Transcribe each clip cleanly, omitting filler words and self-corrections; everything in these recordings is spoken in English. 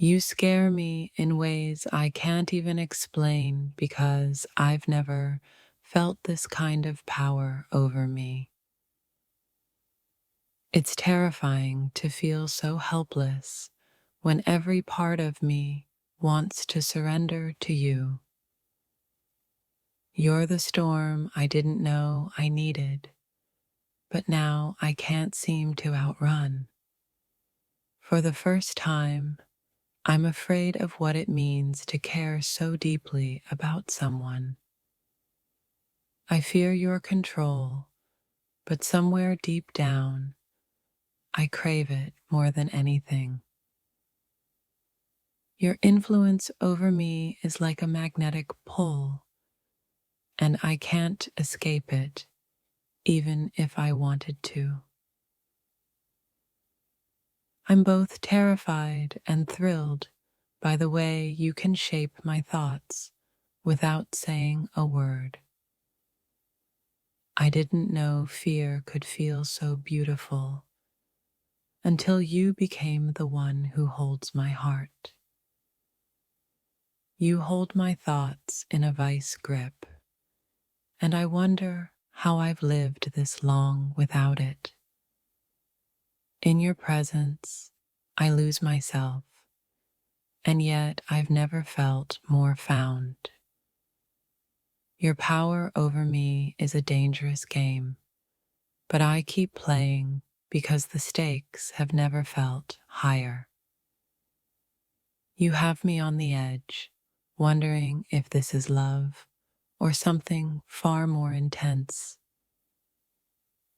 You scare me in ways I can't even explain because I've never felt this kind of power over me. It's terrifying to feel so helpless when every part of me wants to surrender to you. You're the storm I didn't know I needed, but now I can't seem to outrun. For the first time, I'm afraid of what it means to care so deeply about someone. I fear your control, but somewhere deep down, I crave it more than anything. Your influence over me is like a magnetic pull, and I can't escape it, even if I wanted to. I'm both terrified and thrilled by the way you can shape my thoughts without saying a word. I didn't know fear could feel so beautiful until you became the one who holds my heart. You hold my thoughts in a vice grip, and I wonder how I've lived this long without it. In your presence, I lose myself, and yet I've never felt more found. Your power over me is a dangerous game, but I keep playing because the stakes have never felt higher. You have me on the edge, wondering if this is love or something far more intense.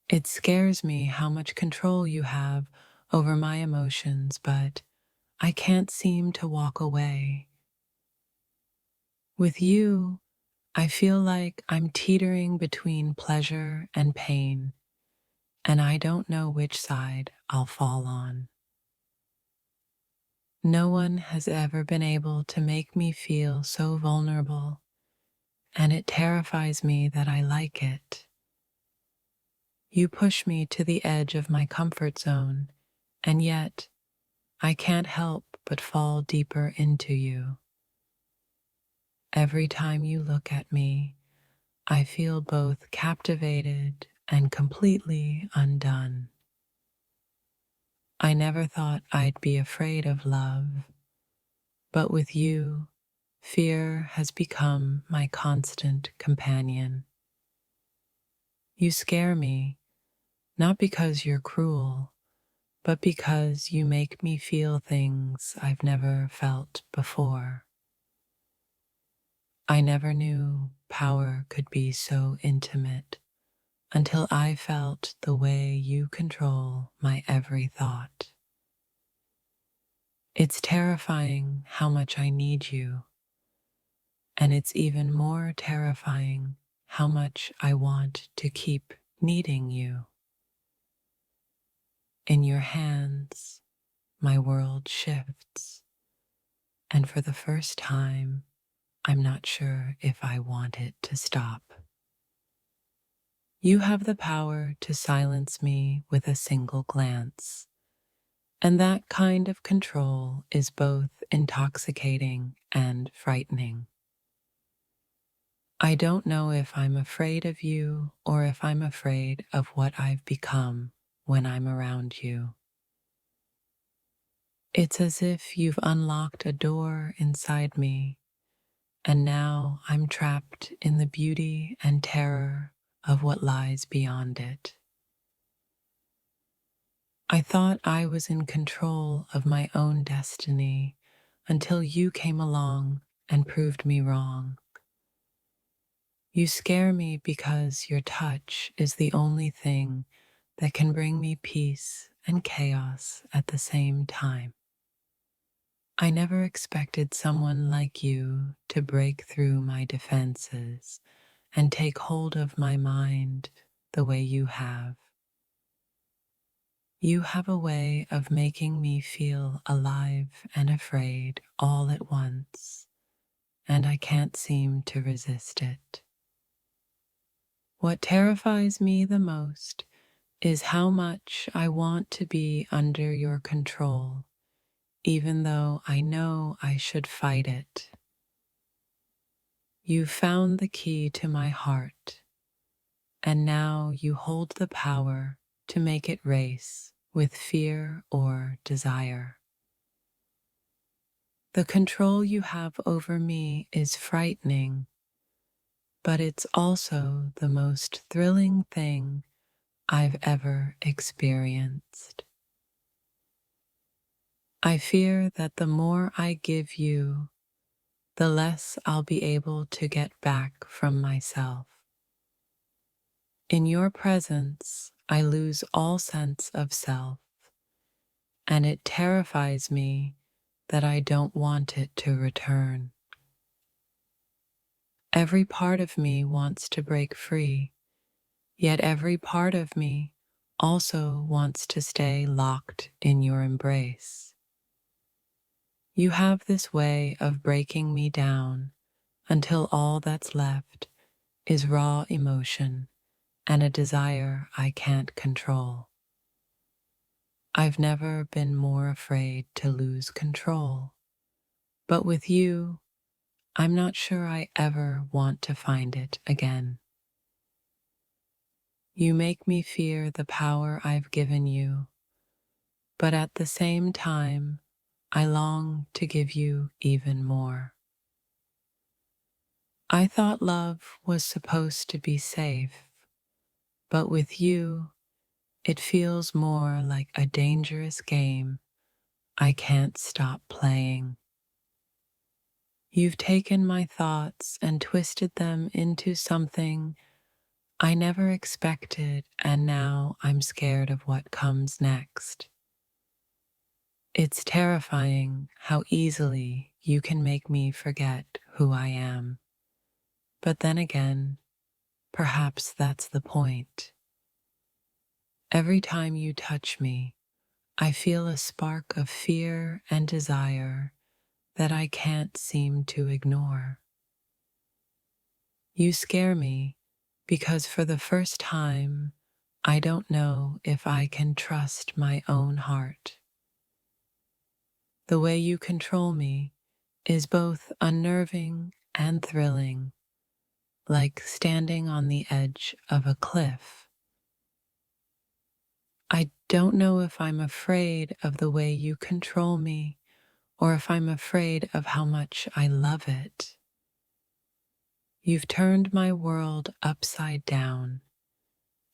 It scares me how much control you have over my emotions, but I can't seem to walk away. With you, I feel like I'm teetering between pleasure and pain, and I don't know which side I'll fall on. No one has ever been able to make me feel so vulnerable, and it terrifies me that I like it. You push me to the edge of my comfort zone, and yet I can't help but fall deeper into you. Every time you look at me, I feel both captivated and completely undone. I never thought I'd be afraid of love, but with you, fear has become my constant companion. You scare me, not because you're cruel, but because you make me feel things I've never felt before. I never knew power could be so intimate until I felt the way you control my every thought. It's terrifying how much I need you, and it's even more terrifying how much I want to keep needing you. In your hands, my world shifts, and for the first time, I'm not sure if I want it to stop. You have the power to silence me with a single glance, and that kind of control is both intoxicating and frightening. I don't know if I'm afraid of you or if I'm afraid of what I've become when I'm around you. It's as if you've unlocked a door inside me, and now I'm trapped in the beauty and terror of what lies beyond it. I thought I was in control of my own destiny until you came along and proved me wrong. You scare me because your touch is the only thing that can bring me peace and chaos at the same time. I never expected someone like you to break through my defenses and take hold of my mind the way you have. You have a way of making me feel alive and afraid all at once, and I can't seem to resist it. What terrifies me the most is how much I want to be under your control, even though I know I should fight it. You found the key to my heart, and now you hold the power to make it race with fear or desire. The control you have over me is frightening, but it's also the most thrilling thing I've ever experienced. I fear that the more I give you, the less I'll be able to get back from myself. In your presence, I lose all sense of self, and it terrifies me that I don't want it to return. Every part of me wants to break free, yet every part of me also wants to stay locked in your embrace. You have this way of breaking me down until all that's left is raw emotion and a desire I can't control. I've never been more afraid to lose control, but with you, I'm not sure I ever want to find it again. You make me fear the power I've given you, but at the same time, I long to give you even more. I thought love was supposed to be safe, but with you, it feels more like a dangerous game I can't stop playing. You've taken my thoughts and twisted them into something I never expected, and now I'm scared of what comes next. It's terrifying how easily you can make me forget who I am. But then again, perhaps that's the point. Every time you touch me, I feel a spark of fear and desire that I can't seem to ignore. You scare me because for the first time, I don't know if I can trust my own heart. The way you control me is both unnerving and thrilling, like standing on the edge of a cliff. I don't know if I'm afraid of the way you control me or if I'm afraid of how much I love it. You've turned my world upside down,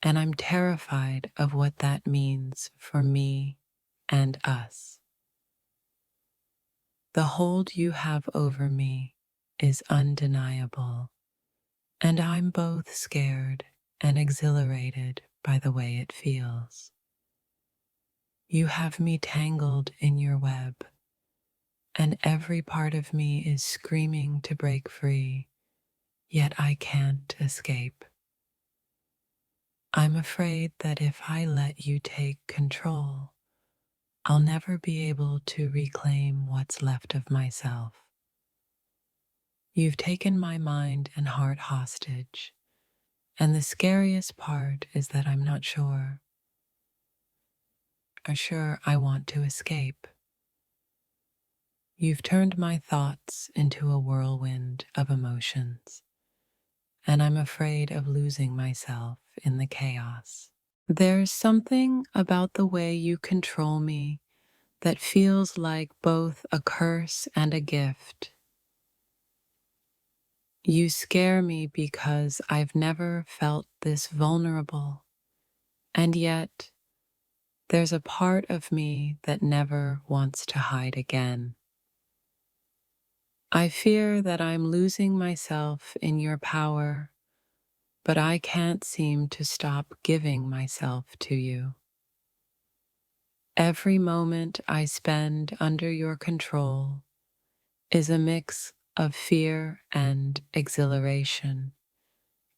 and I'm terrified of what that means for me and us. The hold you have over me is undeniable, and I'm both scared and exhilarated by the way it feels. You have me tangled in your web, and every part of me is screaming to break free, yet I can't escape. I'm afraid that if I let you take control, I'll never be able to reclaim what's left of myself. You've taken my mind and heart hostage, and the scariest part is that I'm not sure I want to escape. You've turned my thoughts into a whirlwind of emotions, and I'm afraid of losing myself in the chaos. There's something about the way you control me that feels like both a curse and a gift. You scare me because I've never felt this vulnerable, and yet there's a part of me that never wants to hide again. I fear that I'm losing myself in your power, but I can't seem to stop giving myself to you. Every moment I spend under your control is a mix of fear and exhilaration,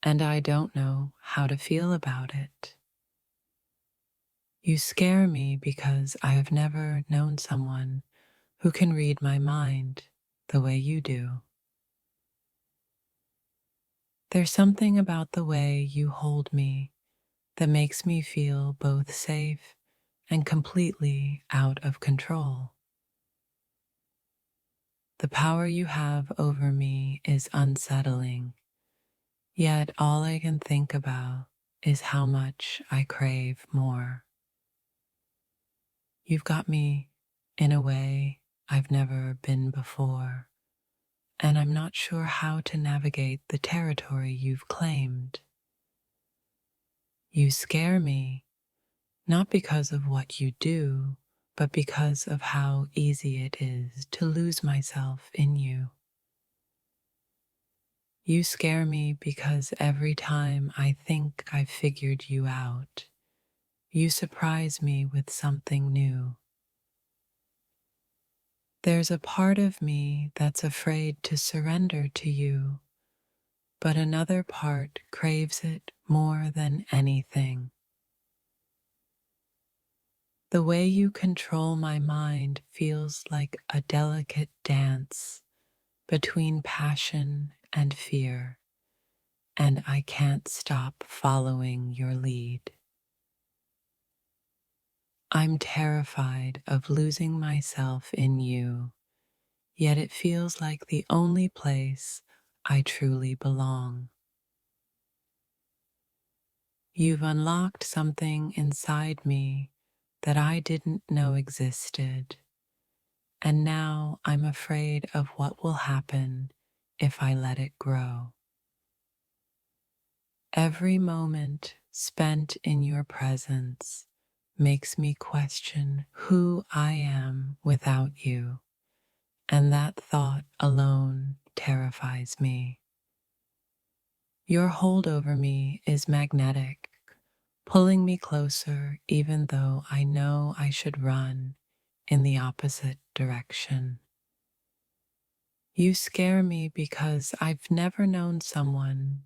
and I don't know how to feel about it. You scare me because I have never known someone who can read my mind the way you do. There's something about the way you hold me that makes me feel both safe and completely out of control. The power you have over me is unsettling, yet all I can think about is how much I crave more. You've got me in a way I've never been before, and I'm not sure how to navigate the territory you've claimed. You scare me, not because of what you do, but because of how easy it is to lose myself in you. You scare me because every time I think I've figured you out, you surprise me with something new. There's a part of me that's afraid to surrender to you, but another part craves it more than anything. The way you control my mind feels like a delicate dance between passion and fear, and I can't stop following your lead. I'm terrified of losing myself in you, yet it feels like the only place I truly belong. You've unlocked something inside me that I didn't know existed, and now I'm afraid of what will happen if I let it grow. Every moment spent in your presence makes me question who I am without you, and that thought alone terrifies me. Your hold over me is magnetic, pulling me closer even though I know I should run in the opposite direction. You scare me because I've never known someone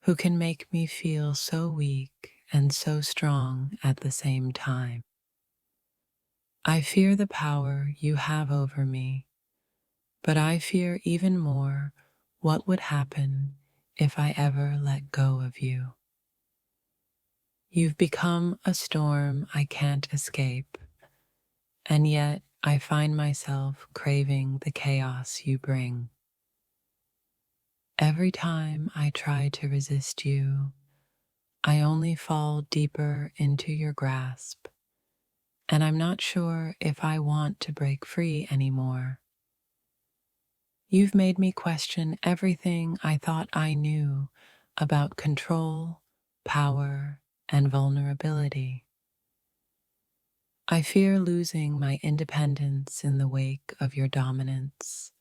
who can make me feel so weak and so strong at the same time. I fear the power you have over me, but I fear even more what would happen if I ever let go of you. You've become a storm I can't escape, and yet I find myself craving the chaos you bring. Every time I try to resist you, I only fall deeper into your grasp, and I'm not sure if I want to break free anymore. You've made me question everything I thought I knew about control, power, and vulnerability. I fear losing my independence in the wake of your dominance,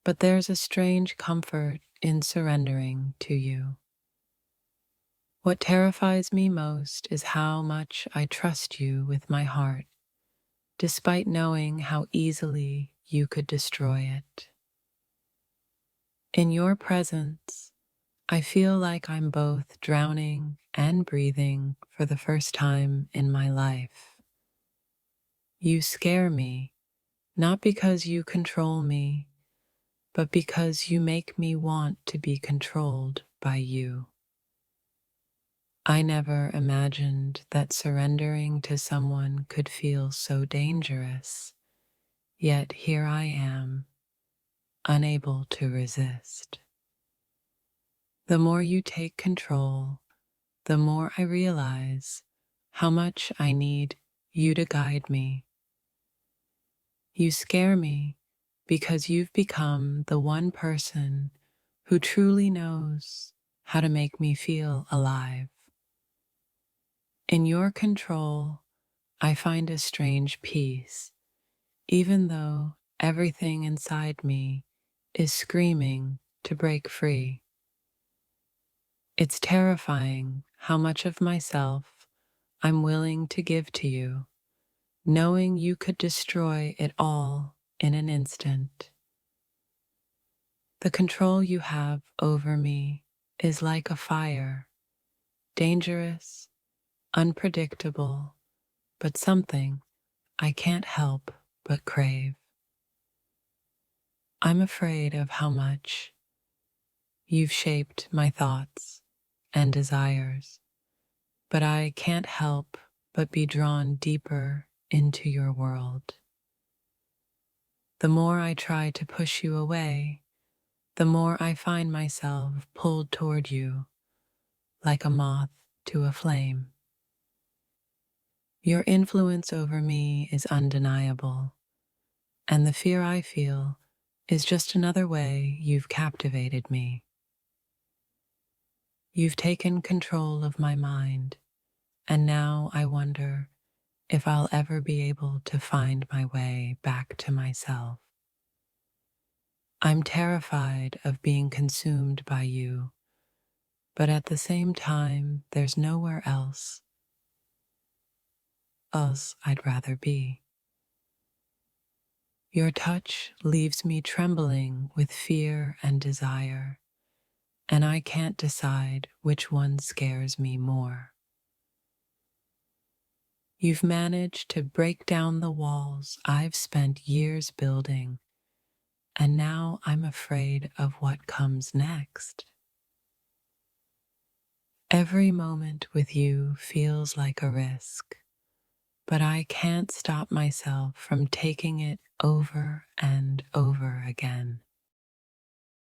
but there's a strange comfort in surrendering to you. What terrifies me most is how much I trust you with my heart, despite knowing how easily you could destroy it. In your presence, I feel like I'm both drowning and breathing for the first time in my life. You scare me, not because you control me, but because you make me want to be controlled by you. I never imagined that surrendering to someone could feel so dangerous, yet here I am, unable to resist. The more you take control, the more I realize how much I need you to guide me. You scare me because you've become the one person who truly knows how to make me feel alive. In your control, I find a strange peace, even though everything inside me is screaming to break free. It's terrifying how much of myself I'm willing to give to you, knowing you could destroy it all in an instant. The control you have over me is like a fire, dangerous, unpredictable, but something I can't help but crave. I'm afraid of how much you've shaped my thoughts and desires, but I can't help but be drawn deeper into your world. The more I try to push you away, the more I find myself pulled toward you like a moth to a flame. Your influence over me is undeniable, and the fear I feel is just another way you've captivated me. You've taken control of my mind, and now I wonder if I'll ever be able to find my way back to myself. I'm terrified of being consumed by you, but at the same time, there's nowhere else I'd rather be. Your touch leaves me trembling with fear and desire, and I can't decide which one scares me more. You've managed to break down the walls I've spent years building, and now I'm afraid of what comes next. Every moment with you feels like a risk, but I can't stop myself from taking it over and over again.